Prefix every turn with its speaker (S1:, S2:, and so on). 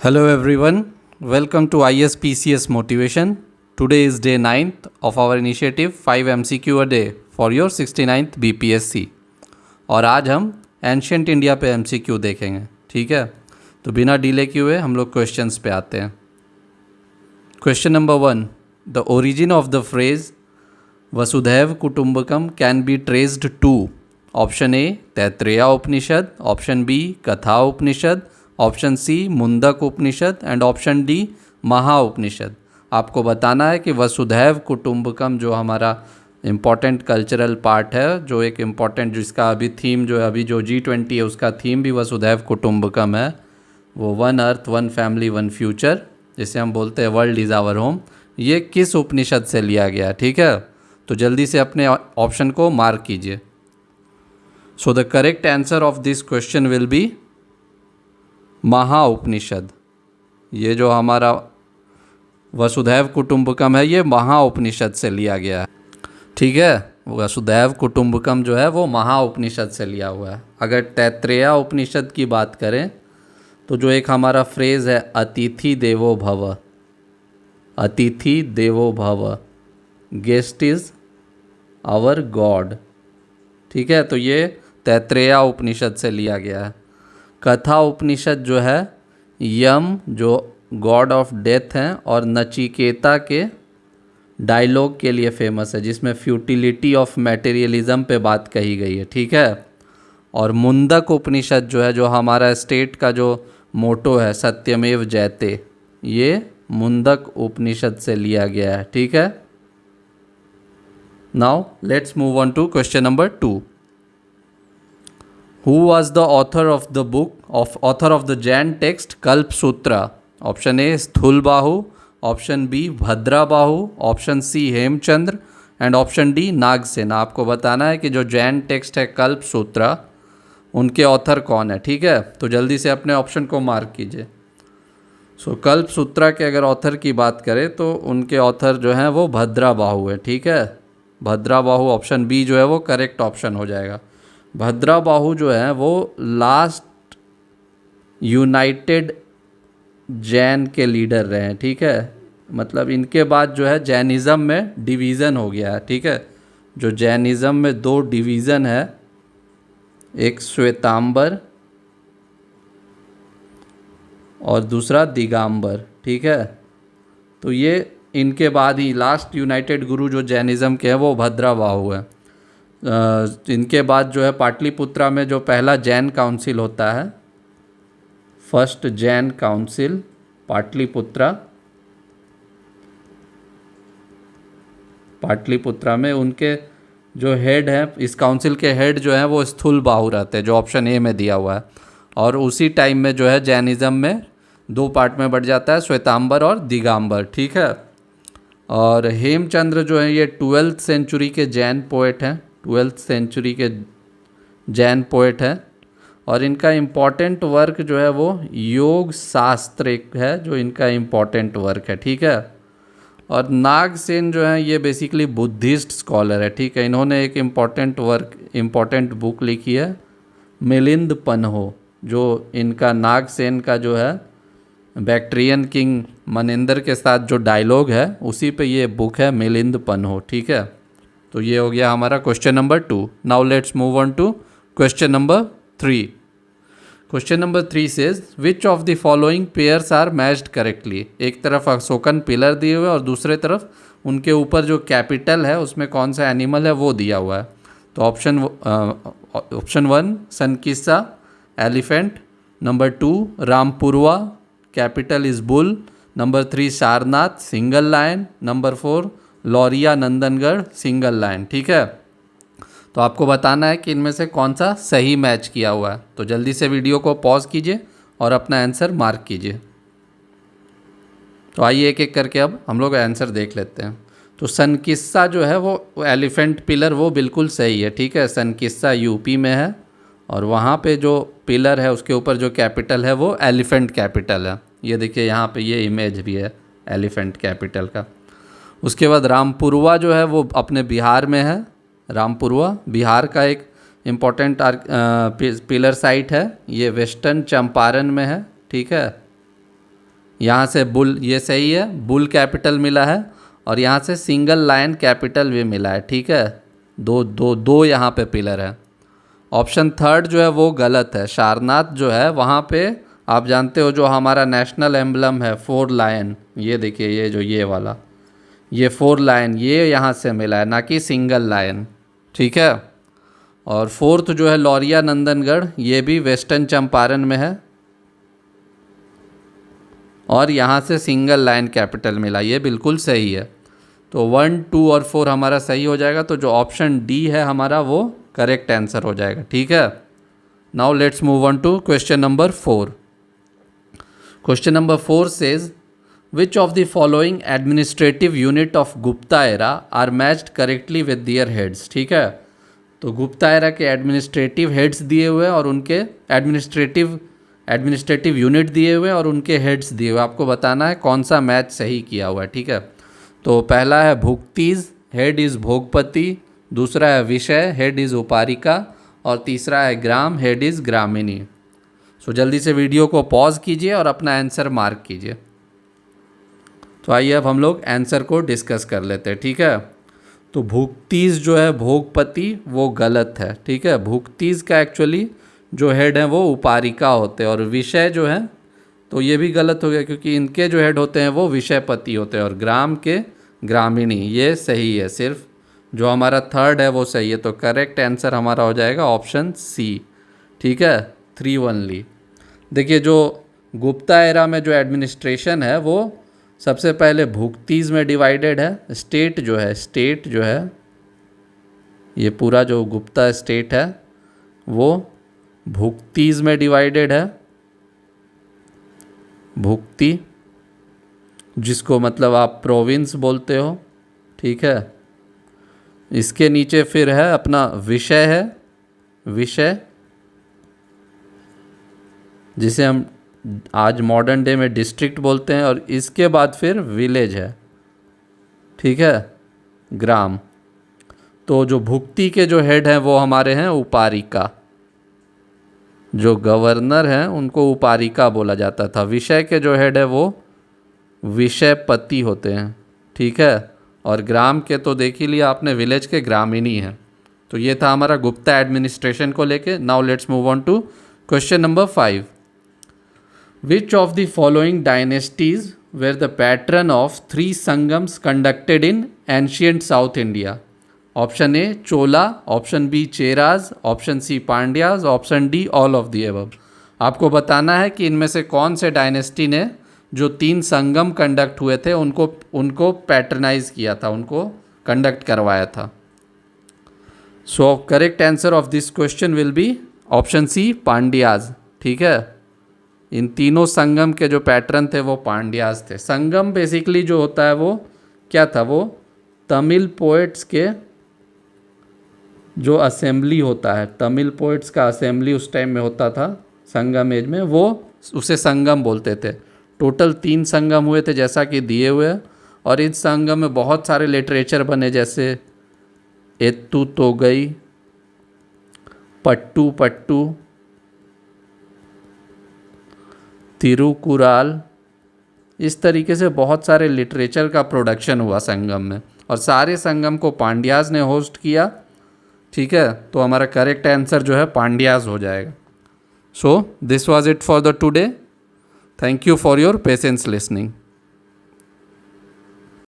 S1: Hello everyone, welcome to ISPCS Motivation. Today is day 9th of our initiative 5 MCQ a day for your 69th BPSC. और आज हम ancient India पे MCQ देखेंगे, ठीक है। तो बिना डिले किए हुए हम लोग क्वेश्चंस पे आते हैं। Question number 1, the origin of the phrase वसुधैव कुटुंबकम can be traced to option A Taittiriya Upanishad, option B Katha Upanishad, option C Mundaka Upanishad and option D Maha Upanishad. आपको बताना है कि वसुधैव कुटुंबकम जो हमारा इम्पॉर्टेंट कल्चरल पार्ट है, जो एक इम्पॉर्टेंट जिसका अभी थीम जो है, अभी जो G20 है उसका थीम भी वसुधैव कुटुंबकम है, वो one earth one family one future, जिसे हम बोलते हैं वर्ल्ड इज़ आवर होम, ये किस उपनिषद से लिया गया, ठीक है। तो जल्दी से अपने ऑप्शन को मार्क कीजिए। So the correct answer of this question will B महा उपनिषद। ये जो हमारा वसुधैव कुटुंबकम है ये महा उपनिषद से लिया गया है, ठीक है। वसुधैव कुटुंबकम जो है वो महा उपनिषद से लिया हुआ है। अगर तैत्रेया उपनिषद की बात करें तो जो एक हमारा फ्रेज़ है अतिथि देवो भव, अतिथि देवो भव, गेस्ट इज़ आवर गॉड, ठीक है। तो ये तैत्रेया उपनिषद से लिया गया है। कथा उपनिषद जो है यम जो गॉड ऑफ डेथ हैं और नचिकेता के डायलॉग के लिए फेमस है, जिसमें फ्यूटिलिटी ऑफ मटेरियलिज्म पे बात कही गई है, ठीक है। और मुंडक उपनिषद जो है, जो हमारा स्टेट का जो मोटो है सत्यमेव जयते, ये मुंडक उपनिषद से लिया गया है, ठीक है। Now let's move on to question number 2। Who was the author of the Jain text Kalp Sutra? Option A Sthulabahu, option B Bhadrabahu, option C Hemchandra and option D Nagasena. आपको बताना है कि जो जैन टेक्स्ट है कल्प सूत्रा, उनके ऑथर कौन है, ठीक है। तो जल्दी से अपने ऑप्शन को मार्क कीजिए। सो कल्प सूत्रा के अगर ऑथर की बात करें तो उनके ऑथर जो हैं वो भद्राबाहु है, ठीक है। भद्राबाहु ऑप्शन बी जो है वो करेक्ट ऑप्शन हो जाएगा। भद्राबाहु जो है वो लास्ट यूनाइटेड जैन के लीडर रहे हैं, ठीक है। मतलब इनके बाद जो है जैनिज़्म में डिवीज़न हो गया है, ठीक है। जो जैनिज़्म में दो डिवीज़न है, एक श्वेतांबर और दूसरा दिगंबर, ठीक है। तो ये इनके बाद ही लास्ट यूनाइटेड गुरु जो जैनिज़्म के हैं वो भद्राबाहु है। इनके बाद जो है पाटलिपुत्रा में जो पहला जैन काउंसिल होता है, फर्स्ट जैन काउंसिल पाटलिपुत्रा में उनके जो हेड हैं, इस काउंसिल के हेड जो हैं वो स्थूलबाहु रहते हैं, जो ऑप्शन ए में दिया हुआ है। और उसी टाइम में जो है जैनिज़्म में दो पार्ट में बढ़ जाता है, श्वेतांबर और दिगंबर, ठीक है। और हेमचंद्र जो है ये 12th सेंचुरी के जैन पोएट हैं, 12th सेंचुरी के जैन पोएट हैं। और इनका इम्पॉर्टेंट वर्क जो है वो योग शास्त्र एक है, जो इनका इम्पॉर्टेंट वर्क है, ठीक है। और नागसेन जो है ये बेसिकली बुद्धिस्ट स्कॉलर है, ठीक है। इन्होंने एक इम्पॉर्टेंट बुक लिखी है मिलिंद पन्हो, जो इनका नागसेन का जो है बैक्ट्रियन किंग मनेंद्र के साथ जो डायलॉग है उसी पे ये बुक है मिलिंद पन्हो, ठीक है। तो ये हो गया हमारा question number 2। Now let's move on to question number 3। Question number 3 says which of the following pairs are matched correctly. एक तरफ अशोकन पिलर दिए हुए और दूसरे तरफ उनके ऊपर जो कैपिटल है उसमें कौन सा एनिमल है वो दिया हुआ है। तो option 1 Sankissa elephant, number 2 Rampurva capital is bull, number 3 Sarnath single lion, number 4 Lauriya Nandangarh single line, ठीक है। तो आपको बताना है कि इनमें से कौन सा सही मैच किया हुआ है। तो जल्दी से वीडियो को पॉज कीजिए और अपना आंसर मार्क कीजिए। तो आइए एक एक करके अब हम लोग आंसर देख लेते हैं। तो सनकिस्सा जो है वो एलिफेंट पिलर वो बिल्कुल सही है, ठीक है। सनकिस्सा यूपी में है और वहाँ पे जो पिलर है उसके ऊपर जो कैपिटल है वो एलिफेंट कैपिटल है। ये देखिए यहाँ पे ये इमेज भी है एलिफेंट कैपिटल का। उसके बाद रामपुरवा जो है वो अपने बिहार में है। रामपुरवा बिहार का एक इम्पोर्टेंट पिलर साइट है, ये वेस्टर्न चंपारण में है, ठीक है। यहाँ से बुल, ये सही है, बुल कैपिटल मिला है, और यहाँ से सिंगल लायन कैपिटल भी मिला है, ठीक है। दो दो दो यहाँ पे पिलर है। ऑप्शन थर्ड जो है वो गलत है। सारनाथ जो है वहाँ पे आप जानते हो जो हमारा नेशनल एम्बलम है 4 लायन, ये देखिए, ये जो ये वाला, ये 4 लायन ये यहाँ से मिला है, ना कि सिंगल लायन, ठीक है। और फोर्थ जो है लौरिया नंदनगढ़, ये भी वेस्टर्न चंपारण में है, और यहाँ से सिंगल लाइन कैपिटल मिला, ये बिल्कुल सही है। तो 1, 2 और 4 हमारा सही हो जाएगा। तो जो ऑप्शन डी है हमारा वो करेक्ट आंसर हो जाएगा, ठीक है। Now let's move on to question number 4। Question number 4 says which of the following administrative unit of Gupta era are matched correctly with their heads, ठीक है। तो गुप्ता एरा के एडमिनिस्ट्रेटिव हेड्स दिए हुए और उनके एडमिनिस्ट्रेटिव यूनिट दिए हुए और उनके हेड्स दिए हुए, आपको बताना है कौन सा मैच सही किया हुआ है, ठीक है। तो पहला है भुक्तीज, हेड इज़ भोगपति, दूसरा है विषय, हेड इज़ उपारिका, और तीसरा है ग्राम, हेड इज़ ग्रामिणी। सो जल्दी से वीडियो को पॉज कीजिए और अपना आंसर मार्क कीजिए। तो आइए अब हम लोग आंसर को डिस्कस कर लेते हैं, ठीक है। तो भुक्तीज जो है भोगपति वो गलत है, ठीक है। भुक्तीज का एक्चुअली जो हेड है वो उपारिका होते हैं, और विषय जो है तो ये भी गलत हो गया क्योंकि इनके जो हेड होते हैं वो विषयपति होते हैं, और ग्राम के ग्रामीणी, ये सही है। सिर्फ जो हमारा थर्ड है वो सही है। तो करेक्ट आंसर हमारा हो जाएगा ऑप्शन सी, ठीक है। 3 ओनली। देखिए जो गुप्ता एरा में जो एडमिनिस्ट्रेशन है वो सबसे पहले भुक्तीज में डिवाइडेड है। स्टेट जो है ये पूरा जो गुप्ता स्टेट है वो भुक्तीज में डिवाइडेड है। भुक्ति जिसको मतलब आप प्रोविंस बोलते हो, ठीक है। इसके नीचे फिर है अपना विषय जिसे हम आज मॉडर्न डे में डिस्ट्रिक्ट बोलते हैं, और इसके बाद फिर विलेज है, ठीक है, ग्राम। तो जो भुक्ति के जो हेड हैं वो हमारे हैं उपारिका, जो गवर्नर हैं उनको उपारिका बोला जाता था। विषय के जो हेड है वो विषयपति होते हैं, ठीक है। और ग्राम के तो देख ही लिया आपने, विलेज के ग्रामीणी हैं। तो ये था हमारा गुप्ता एडमिनिस्ट्रेशन को लेके। Now let's move on to question number 5। Which of the following dynasties were the patron of 3 Sangams conducted in ancient south India? Option A Chola, option B Cheras, option C Pandyas, option D all of the above. आपको बताना है कि इनमें से कौन से dynasty ने जो 3 संगम कंडक्ट हुए थे उनको पैट्रनाइज किया था, उनको कंडक्ट करवाया था। So correct answer of this question will be option C Pandyas, ठीक है। इन तीनों संगम के जो पैटर्न थे वो पांड्याज थे। संगम बेसिकली जो होता है वो क्या था, वो तमिल पोएट्स के जो असेंबली होता है, तमिल पोएट्स का असेंबली उस टाइम में होता था संगम एज में, वो उसे संगम बोलते थे। टोटल 3 संगम हुए थे जैसा कि दिए हुए, और इस संगम में बहुत सारे लिटरेचर बने, जैसे एत्तू तोगई, पट्टू पट्टू, तिरुकुराल, इस तरीके से बहुत सारे लिटरेचर का प्रोडक्शन हुआ संगम में, और सारे संगम को पांड्याज ने होस्ट किया, ठीक है। तो हमारा करेक्ट आंसर जो है पांड्याज हो जाएगा। So this was it for the today. Thank you for your patience listening.